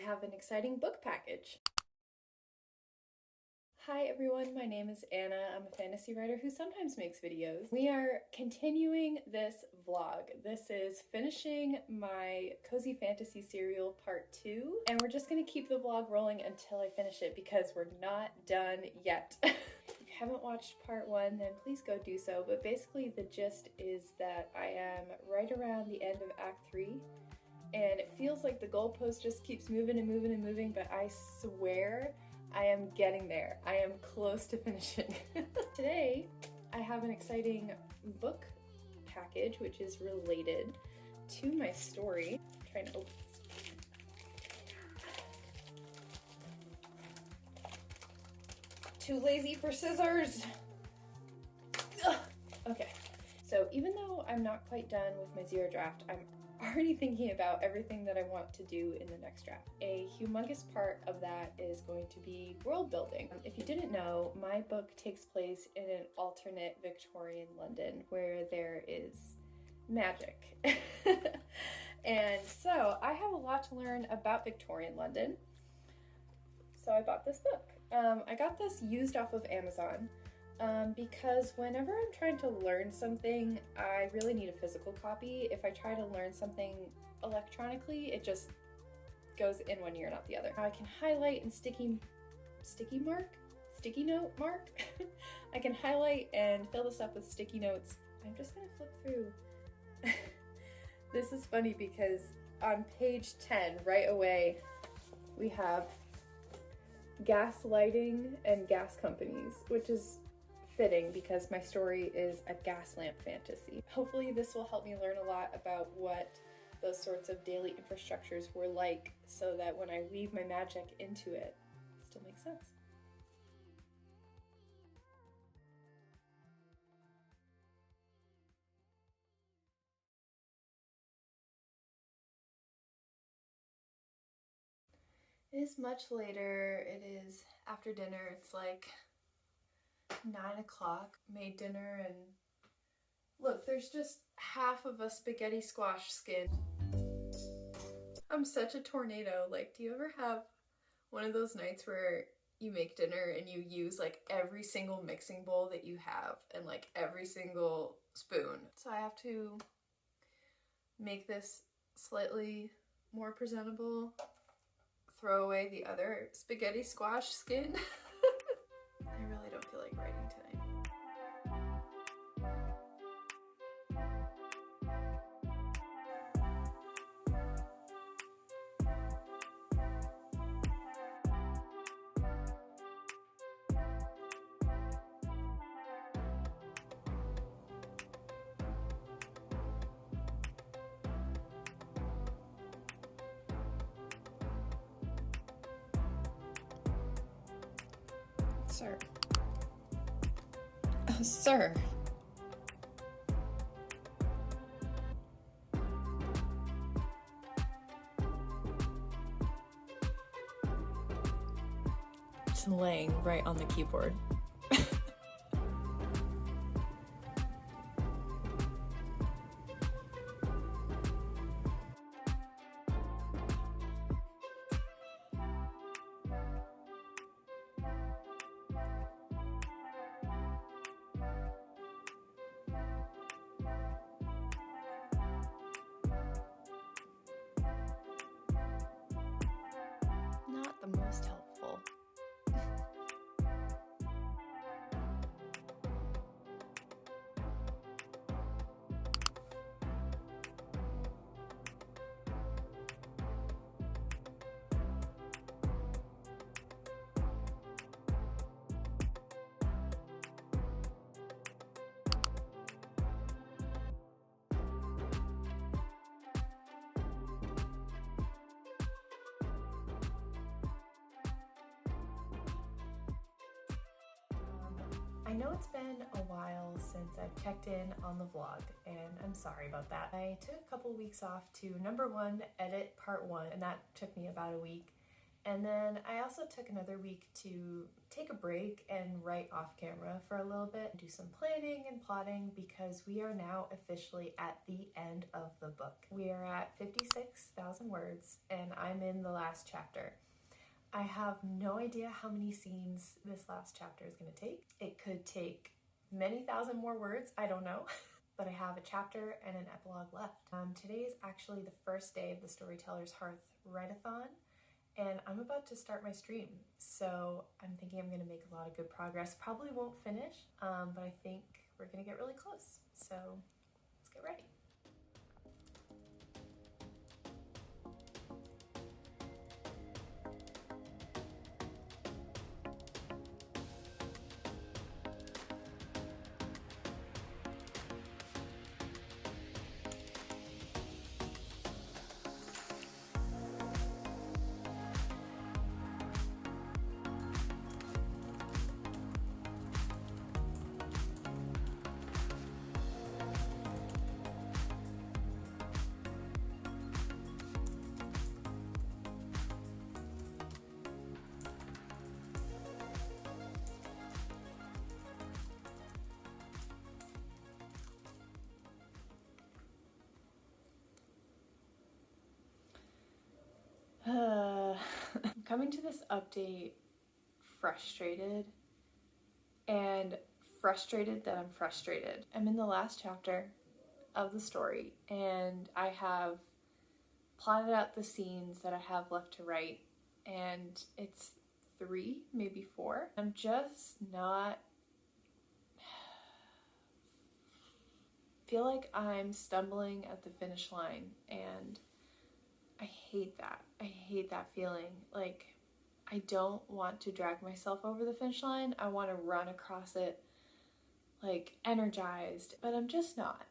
have an exciting book package. Hi everyone, my name is Anna. I'm a fantasy writer who sometimes makes videos. We are continuing this vlog. This is finishing my Cozy Fantasy Serial Part 2, and we're just gonna keep the vlog rolling until I finish it because we're not done yet. If you haven't watched Part 1, then please go do so, but basically the gist is that I am right around the end of Act 3, and it feels like the goalpost just keeps moving and moving and moving, but I swear I am getting there. I am close to finishing. Today, I have an exciting book package which is related to my story. I'm trying to open this. Too lazy for scissors! Ugh. Okay, so even though I'm not quite done with my zero draft, I'm already thinking about everything that I want to do in the next draft. A humongous part of that is going to be world building. If you didn't know, my book takes place in an alternate Victorian London where there is magic. And so I have a lot to learn about Victorian London. So I bought this book. I got this used off of Amazon. Because whenever I'm trying to learn something, I really need a physical copy. If I try to learn something electronically, it just goes in one ear and out the other. Now I can highlight and sticky note mark. I can highlight and fill this up with sticky notes. I'm just gonna flip through. This is funny because on page 10, right away, we have gas lighting and gas companies, which is fitting because my story is a gas lamp fantasy. Hopefully this will help me learn a lot about what those sorts of daily infrastructures were like so that when I weave my magic into it, it still makes sense. It is much later. It is after dinner. It's like 9 o'clock, made dinner, and look, there's just half of a spaghetti squash skin. I'm such a tornado. Like, do you ever have one of those nights where you make dinner and you use like every single mixing bowl that you have and like every single spoon? So I have to make this slightly more presentable, throw away the other spaghetti squash skin. I really don't feel like writing tonight. Sir. Oh, sir. Just laying right on the keyboard. Not the most helpful. I know it's been a while since I've checked in on the vlog, and I'm sorry about that. I took a couple weeks off to, number one, edit part 1, and that took me about a week, And then I also took another week to take a break and write off camera for a little bit, do some planning and plotting, because we are now officially at the end of the book. We are at 56,000 words and I'm in the last chapter. I have no idea how many scenes this last chapter is going to take. It could take many thousand more words, I don't know. But I have a chapter and an epilogue left. Today is actually the first day of the Storytellers Hearth write-a-thon, and I'm about to start my stream. So I'm thinking I'm going to make a lot of good progress. Probably won't finish, but I think we're going to get really close. So let's get ready. I'm coming to this update frustrated, and frustrated that I'm frustrated. I'm in the last chapter of the story and I have plotted out the scenes that I have left to write, and it's 3, maybe 4. I'm just not... feel like I'm stumbling at the finish line, and I hate that. I hate that feeling. Like, I don't want to drag myself over the finish line. I want to run across it, like, energized, but I'm just not.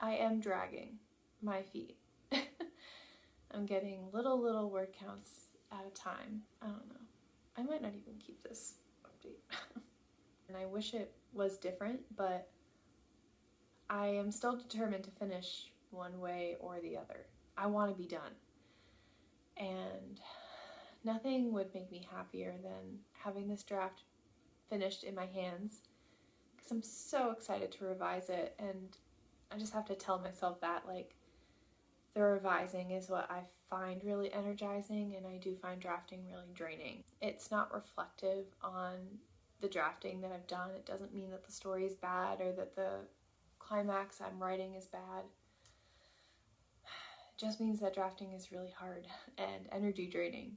I am dragging my feet. I'm getting little word counts at a time. I don't know. I might not even keep this update. And I wish it was different, but I am still determined to finish one way or the other. I want to be done. And nothing would make me happier than having this draft finished in my hands, because I'm so excited to revise it. And I just have to tell myself that, like, the revising is what I find really energizing, and I do find drafting really draining. It's not reflective on the drafting that I've done. It doesn't mean that the story is bad or that the climax I'm writing is bad. It just means that drafting is really hard and energy draining.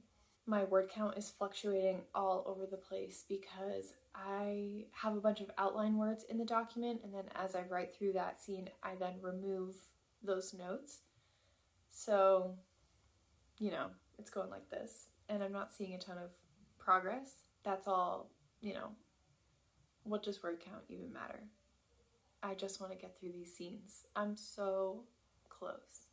My word count is fluctuating all over the place because I have a bunch of outline words in the document, and then as I write through that scene, I then remove those notes. So, you know, it's going like this, and I'm not seeing a ton of progress. That's all, you know, what does word count even matter? I just want to get through these scenes. I'm so close.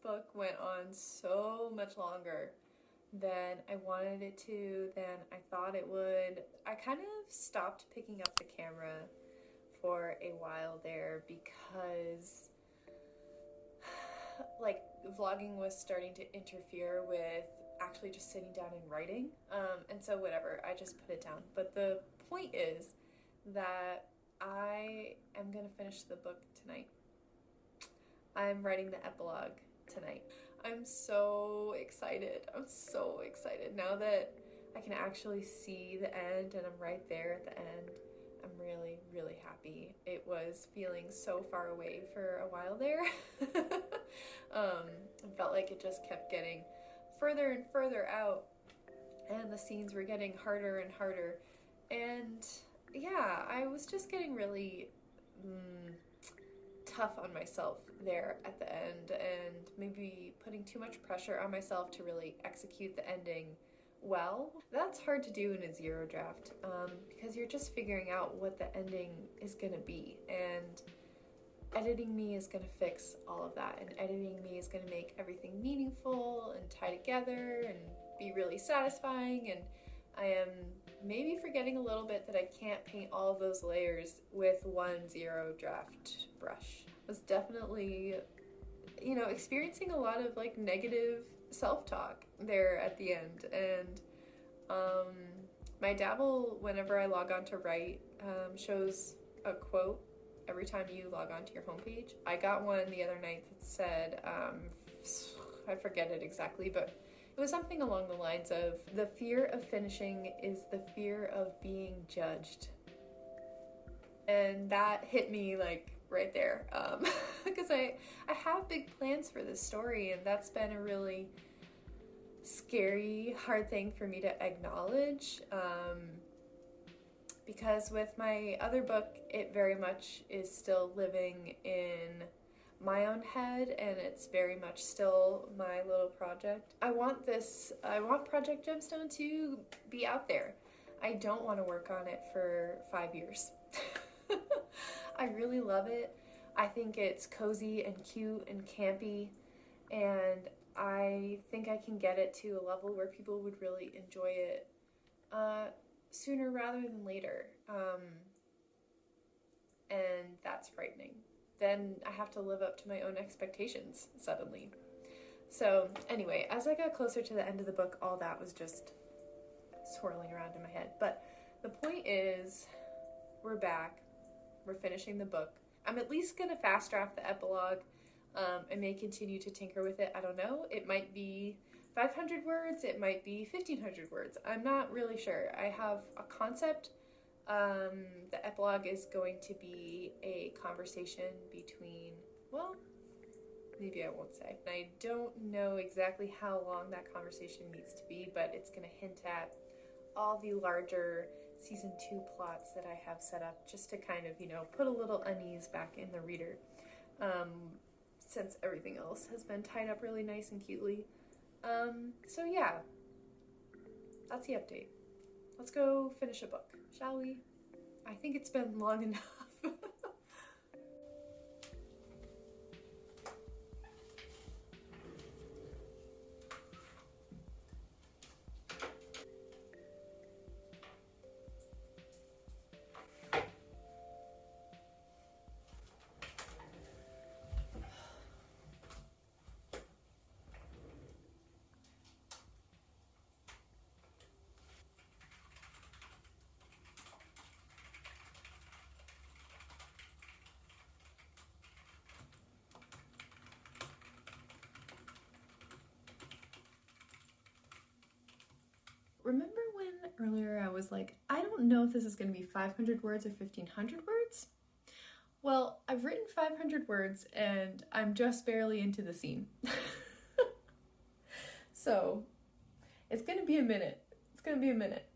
book went on so much longer than I wanted it to, than I thought it would. I kind of stopped picking up the camera for a while there because like vlogging was starting to interfere with actually just sitting down and writing. And so whatever, I just put it down. But the point is that I am gonna finish the book tonight. I'm writing the epilogue tonight. I'm so excited. I'm so excited. Now that I can actually see the end and I'm right there at the end, I'm really, really happy. It was feeling so far away for a while there. It felt like it just kept getting further and further out, and the scenes were getting harder and harder. And yeah, I was just getting really tough on myself there at the end, and maybe putting too much pressure on myself to really execute the ending well. That's hard to do in a zero draft because you're just figuring out what the ending is gonna be, and editing me is gonna fix all of that, and editing me is gonna make everything meaningful and tie together and be really satisfying. And I am maybe forgetting a little bit that I can't paint all of those layers with one zero draft brush. I was definitely, you know, experiencing a lot of like negative self-talk there at the end. And my dabble, whenever I log on to write, shows a quote every time you log on to your homepage. I got one the other night that said, I forget it exactly, but it was something along the lines of, the fear of finishing is the fear of being judged. And that hit me like right there, because I have big plans for this story, and that's been a really scary, hard thing for me to acknowledge, because with my other book, it very much is still living in my own head, and it's very much still my little project. I want Project Gemstone to be out there. I don't want to work on it for 5 years. I really love it. I think it's cozy and cute and campy, and I think I can get it to a level where people would really enjoy it sooner rather than later. And that's frightening. Then I have to live up to my own expectations suddenly. So anyway, as I got closer to the end of the book, all that was just swirling around in my head. But the point is, we're back. We're finishing the book. I'm at least gonna fast draft the epilogue. I may continue to tinker with it. I don't know. It might be 500 words. It might be 1,500 words. I'm not really sure. I have a concept. The epilogue is going to be a conversation between, well, maybe I won't say. I don't know exactly how long that conversation needs to be, but it's going to hint at all the larger season 2 plots that I have set up, just to kind of, you know, put a little unease back in the reader, since everything else has been tied up really nice and cutely. So yeah, that's the update. Let's go finish a book, shall we? I think it's been long enough. Remember when earlier I was like, I don't know if this is going to be 500 words or 1,500 words? Well, I've written 500 words and I'm just barely into the scene. So, it's going to be a minute. It's going to be a minute.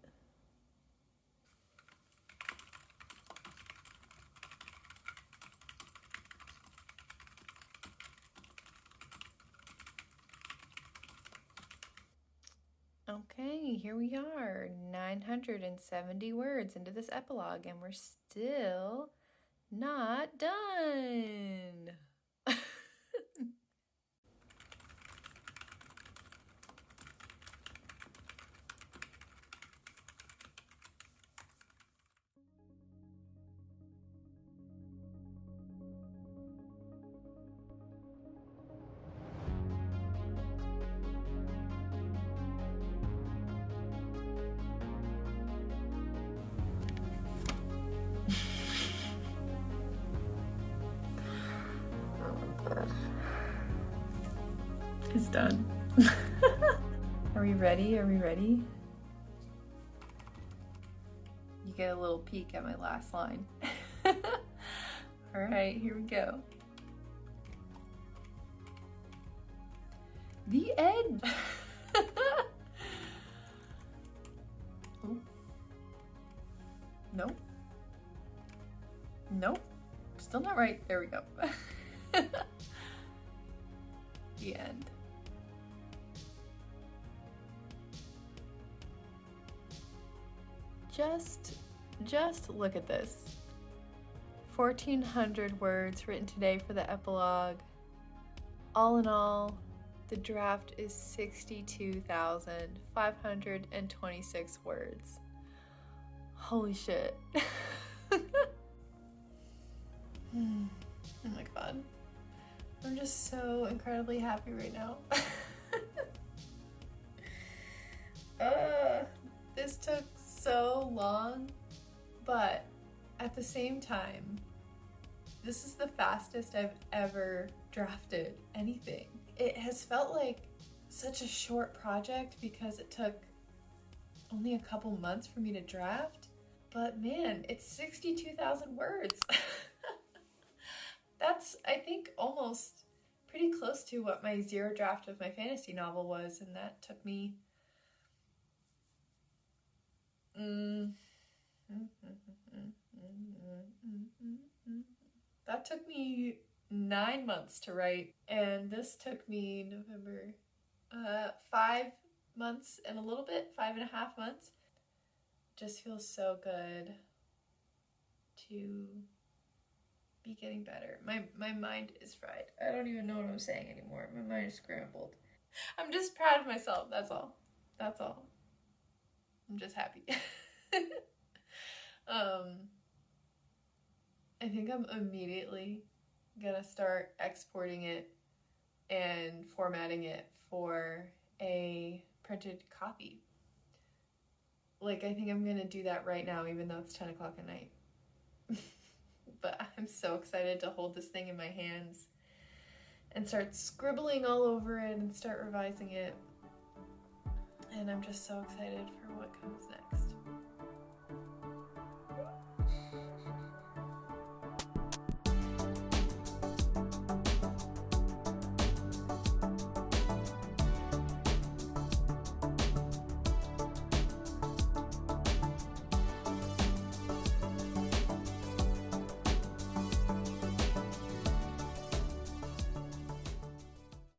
Okay, here we are, 970 words into this epilogue, and we're still not done. It's done. Are we ready? Are we ready? You get a little peek at my last line. All right, here we go. The end. Ooh. Nope. Nope. Still not right. There we go. The end. Just look at this. 1,400 words written today for the epilogue. All in all, the draft is 62,526 words. Holy shit. Oh my god. I'm just so incredibly happy right now. This took so long, but at the same time, this is the fastest I've ever drafted anything. It has felt like such a short project because it took only a couple months for me to draft, but man, it's 62,000 words. That's, I think, almost pretty close to what my zero draft of my fantasy novel was, and that took me that took me 9 months to write, and this took me November 5 months and a little bit, 5.5 months. Just feels so good to be getting better. My mind is fried. I don't even know what I'm saying anymore. My mind is scrambled. I'm just proud of myself. That's all. That's all. I'm just happy. I think I'm immediately gonna start exporting it and formatting it for a printed copy. Like, I think I'm gonna do that right now, even though it's 10 o'clock at night. But I'm so excited to hold this thing in my hands and start scribbling all over it and start revising it. And I'm just so excited for what comes next.